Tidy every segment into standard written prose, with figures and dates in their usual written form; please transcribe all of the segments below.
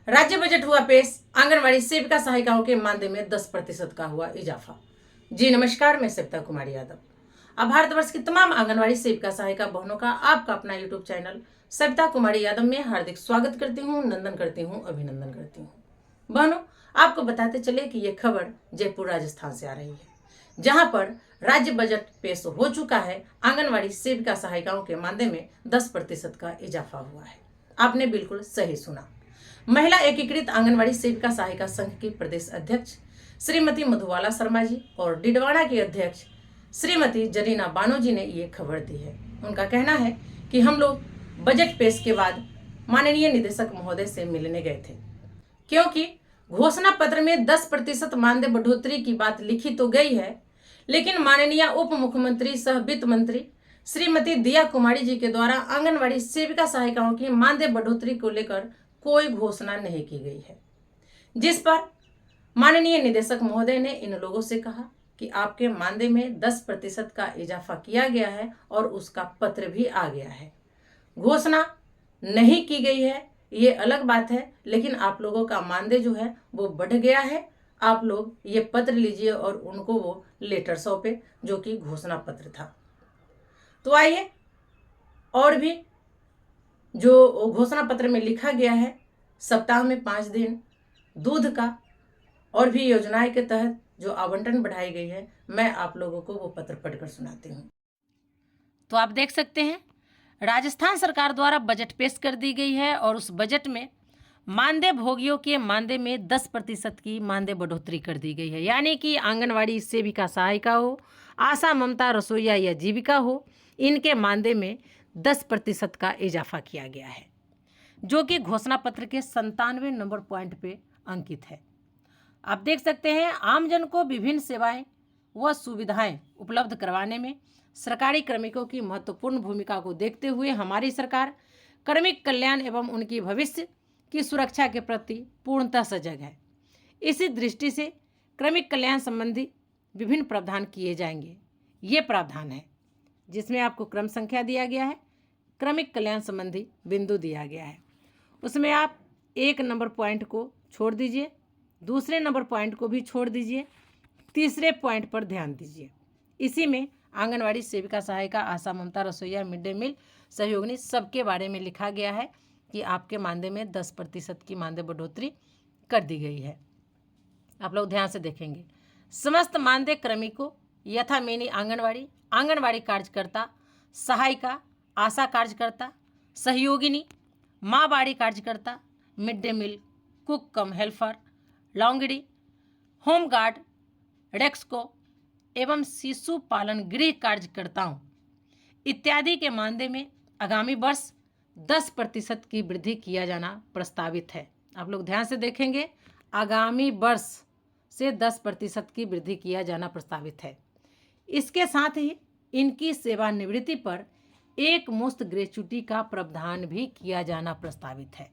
राज्य बजट हुआ पेश। आंगनवाड़ी सेविका सहायिकाओं के मानदेय में 10% का हुआ इजाफा। जी नमस्कार, मैं सविता कुमारी यादव। अब भारतवर्ष की तमाम आंगनवाड़ी सेविका सहायिका बहनों का आपका अपना यूट्यूब चैनल सविता कुमारी यादव में हार्दिक स्वागत करती हूँ, नंदन करती हूँ, अभिनंदन करती हूँ। बहनों, आपको बताते चले कि ये खबर जयपुर राजस्थान से आ रही है, जहां पर राज्य बजट पेश हो चुका है। आंगनवाड़ी सेविका सहायिकाओं के मानदेय में 10% का इजाफा हुआ है। आपने बिल्कुल सही सुना। महिला एकीकृत आंगनवाड़ी सेविका सहायिका संघ की प्रदेश अध्यक्ष श्रीमती मधुबाला शर्मा जी और डिडवाना की अध्यक्ष श्रीमती जरीना बानो जी ने ये खबर दी है। उनका कहना है कि हम लोग बजट पेश के बाद माननीय निदेशक महोदय से मिलने गए थे, क्योंकि घोषणा पत्र में 10% मानदेय बढ़ोतरी की बात लिखी तो गई है, लेकिन माननीय उप मुख्यमंत्री सह वित्त मंत्री श्रीमती दिया कुमारी जी के द्वारा आंगनवाड़ी सेविका सहायिकाओं की मानदेय बढ़ोतरी को लेकर कोई घोषणा नहीं की गई है, जिस पर माननीय निदेशक महोदय ने इन लोगों से कहा कि आपके मानदेय में 10% का इजाफा किया गया है और उसका पत्र भी आ गया है। घोषणा नहीं की गई है, ये अलग बात है, लेकिन आप लोगों का मानदेय जो है वो बढ़ गया है। आप लोग ये पत्र लीजिए और उनको वो लेटर सौंपे जो कि घोषणा पत्र था। तो आइए, और भी जो घोषणा पत्र में लिखा गया है, सप्ताह में 5 दिन दूध का और भी योजनाएं के तहत जो आवंटन बढ़ाई गई है, मैं आप लोगों को वो पत्र पढ़कर सुनाती हूँ। तो आप देख सकते हैं, राजस्थान सरकार द्वारा बजट पेश कर दी गई है और उस बजट में मानदेय भोगियों के मानदेय में 10% की मानदेय बढ़ोतरी कर दी गई है। यानी कि आंगनवाड़ी सेविका सहायिका हो, आशा ममता रसोईया या जीविका हो, इनके मानदेय में 10% का इजाफा किया गया है, जो कि घोषणा पत्र के 97 नंबर पॉइंट पे अंकित है। आप देख सकते हैं, आमजन को विभिन्न सेवाएं व सुविधाएं उपलब्ध करवाने में सरकारी कार्मिकों की महत्वपूर्ण भूमिका को देखते हुए हमारी सरकार कार्मिक कल्याण एवं उनकी भविष्य की सुरक्षा के प्रति पूर्णतः सजग है। इसी दृष्टि से कार्मिक कल्याण संबंधी विभिन्न प्रावधान किए जाएंगे। ये प्रावधान है जिसमें आपको क्रम संख्या दिया गया है, कार्मिक कल्याण संबंधी बिंदु दिया गया है। उसमें आप 1 नंबर पॉइंट को छोड़ दीजिए, दूसरे नंबर पॉइंट को भी छोड़ दीजिए, तीसरे पॉइंट पर ध्यान दीजिए। इसी में आंगनवाड़ी सेविका सहायिका, आशा ममता रसोईया, मिड डे मील सहयोगिनी सबके बारे में लिखा गया है कि आपके मानदेय में 10% की मानदेय बढ़ोतरी कर दी गई है। आप लोग ध्यान से देखेंगे, समस्त मानदेय क्रमिकों यथा मेनी आंगनवाड़ी कार्यकर्ता, सहायिका, आशा कार्यकर्ता, सहयोगिनी, माँ बाड़ी कार्यकर्ता, मिड डे मील कुक कम हेल्पर, लॉन्गड़ी, होमगार्ड, डेस्को एवं शिशु पालन गृह कार्यकर्ताओं इत्यादि के मानदेय में आगामी वर्ष 10% की वृद्धि किया जाना प्रस्तावित है। आप लोग ध्यान से देखेंगे, आगामी वर्ष से 10% की वृद्धि किया जाना प्रस्तावित है। इसके साथ ही इनकी सेवानिवृत्ति पर एक मुश्त ग्रेच्युटी का प्रावधान भी किया जाना प्रस्तावित है।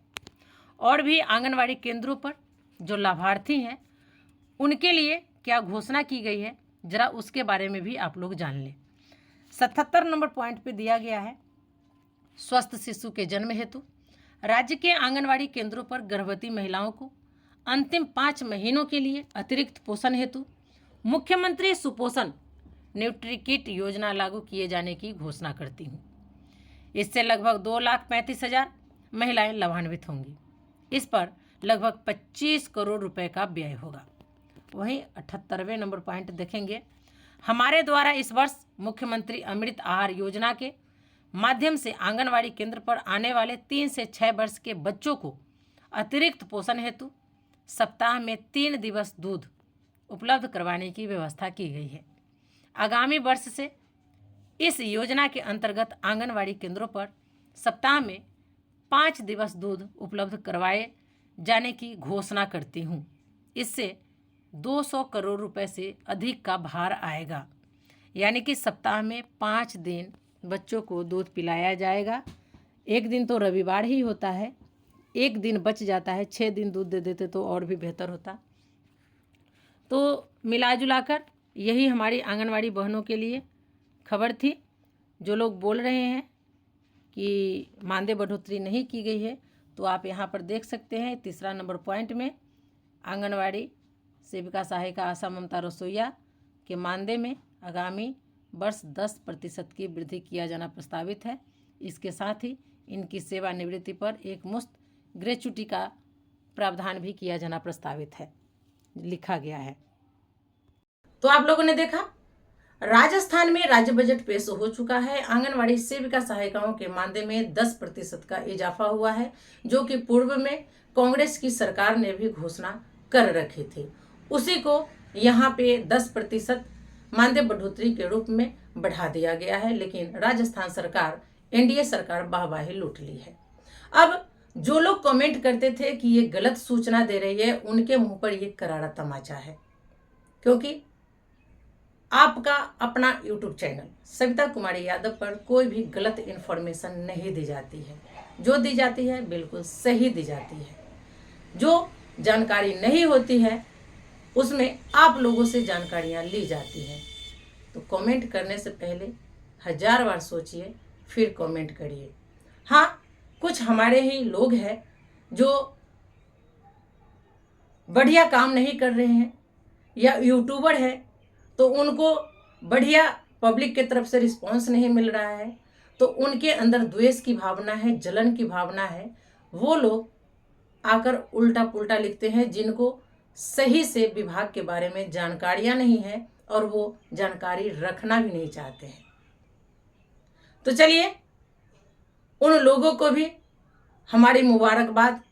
और भी आंगनवाड़ी केंद्रों पर जो लाभार्थी हैं उनके लिए क्या घोषणा की गई है, जरा उसके बारे में भी आप लोग जान लें। 77 नंबर पॉइंट पे दिया गया है, स्वस्थ शिशु के जन्म हेतु राज्य के आंगनवाड़ी केंद्रों पर गर्भवती महिलाओं को अंतिम 5 महीनों के लिए अतिरिक्त पोषण हेतु मुख्यमंत्री सुपोषण न्यूट्रीकिट योजना लागू किए जाने की घोषणा करती हूँ। इससे लगभग 2,35,000 महिलाएं लाभान्वित होंगी। इस पर लगभग 25 करोड़ रुपए का व्यय होगा। वहीं 78वें नंबर पॉइंट देखेंगे, हमारे द्वारा इस वर्ष मुख्यमंत्री अमृत आहार योजना के माध्यम से आंगनवाड़ी केंद्र पर आने वाले 3 से 6 वर्ष के बच्चों को अतिरिक्त पोषण हेतु सप्ताह में 3 दिवस दूध उपलब्ध करवाने की व्यवस्था की गई है। आगामी वर्ष से इस योजना के अंतर्गत आंगनवाड़ी केंद्रों पर सप्ताह में 5 दिवस दूध उपलब्ध करवाए जाने की घोषणा करती हूँ। इससे 200 करोड़ रुपए से अधिक का भार आएगा। यानी कि सप्ताह में 5 दिन बच्चों को दूध पिलाया जाएगा। एक दिन तो रविवार ही होता है, एक दिन बच जाता है, 6 दिन दूध दे देते तो और भी बेहतर होता। तो मिला जुलाकर यही हमारी आंगनवाड़ी बहनों के लिए खबर थी। जो लोग बोल रहे हैं कि मानदेय बढ़ोतरी नहीं की गई है, तो आप यहाँ पर देख सकते हैं 3 नंबर पॉइंट में आंगनवाड़ी सेविका सहायिका आशा ममता रसोईया के मानदेय में आगामी वर्ष 10% की वृद्धि किया जाना प्रस्तावित है। इसके साथ ही इनकी सेवानिवृत्ति पर एक मुश्त ग्रेच्युटी का प्रावधान भी किया जाना प्रस्तावित है, लिखा गया है। तो आप लोगों ने देखा, राजस्थान में राज्य बजट पेश हो चुका है। आंगनवाड़ी सेविका सहायिकाओं के मानदेय में 10% का इजाफा हुआ है, जो कि पूर्व में कांग्रेस की सरकार ने भी घोषणा कर रखी थी। उसी को यहाँ पे 10% मानदेय बढ़ोतरी के रूप में बढ़ा दिया गया है। लेकिन राजस्थान सरकार, एनडीए सरकार वाहवाही लूट ली है। अब जो लोग कमेंट करते थे कि ये गलत सूचना दे रही है, उनके मुंह पर ये करारा तमाचा है, क्योंकि आपका अपना YouTube चैनल सविता कुमारी यादव पर कोई भी गलत इन्फॉर्मेशन नहीं दी जाती है। जो दी जाती है बिल्कुल सही दी जाती है। जो जानकारी नहीं होती है उसमें आप लोगों से जानकारियां ली जाती हैं। तो कमेंट करने से पहले 1000 बार सोचिए, फिर कमेंट करिए। हाँ, कुछ हमारे ही लोग हैं जो बढ़िया काम नहीं कर रहे हैं या यूट्यूबर है तो उनको बढ़िया पब्लिक की तरफ से रिस्पांस नहीं मिल रहा है, तो उनके अंदर द्वेष की भावना है, जलन की भावना है। वो लोग आकर उल्टा पुल्टा लिखते हैं, जिनको सही से विभाग के बारे में जानकारियां नहीं है और वो जानकारी रखना भी नहीं चाहते हैं। तो चलिए, उन लोगों को भी हमारी मुबारकबाद,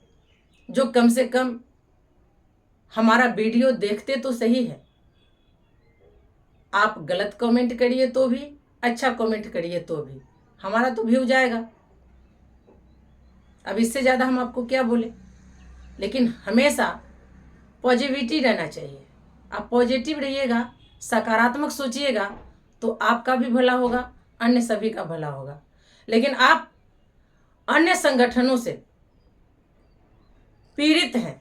जो कम से कम हमारा वीडियो देखते तो सही है। आप गलत कमेंट करिए तो भी, अच्छा कमेंट करिए तो भी, हमारा तो व्यू जाएगा। अब इससे ज़्यादा हम आपको क्या बोले। लेकिन हमेशा पॉजिटिविटी रहना चाहिए। आप पॉजिटिव रहिएगा, सकारात्मक सोचिएगा, तो आपका भी भला होगा, अन्य सभी का भला होगा। लेकिन आप अन्य संगठनों से पीड़ित हैं,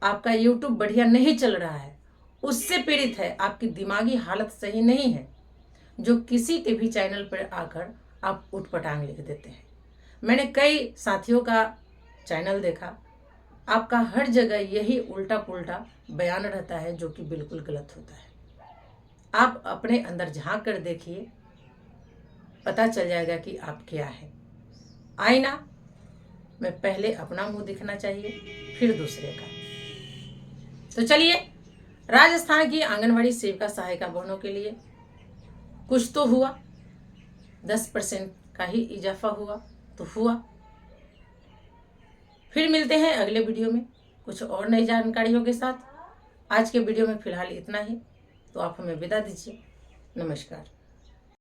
आपका YouTube बढ़िया नहीं चल रहा है, उससे पीड़ित है, आपकी दिमागी हालत सही नहीं है, जो किसी के भी चैनल पर आकर आप उठपटांग लिख देते हैं। मैंने कई साथियों का चैनल देखा, आपका हर जगह यही उल्टा पुल्टा बयान रहता है, जो कि बिल्कुल गलत होता है। आप अपने अंदर झांक कर देखिए, पता चल जाएगा कि आप क्या है। आईना में पहले अपना मुंह दिखना चाहिए, फिर दूसरे का। तो चलिए, राजस्थान की आंगनवाड़ी सेविका सहायिका बहनों के लिए कुछ तो हुआ, 10% का ही इजाफा हुआ तो हुआ। फिर मिलते हैं अगले वीडियो में कुछ और नई जानकारियों के साथ। आज के वीडियो में फिलहाल इतना ही, तो आप हमें विदा दीजिए। नमस्कार।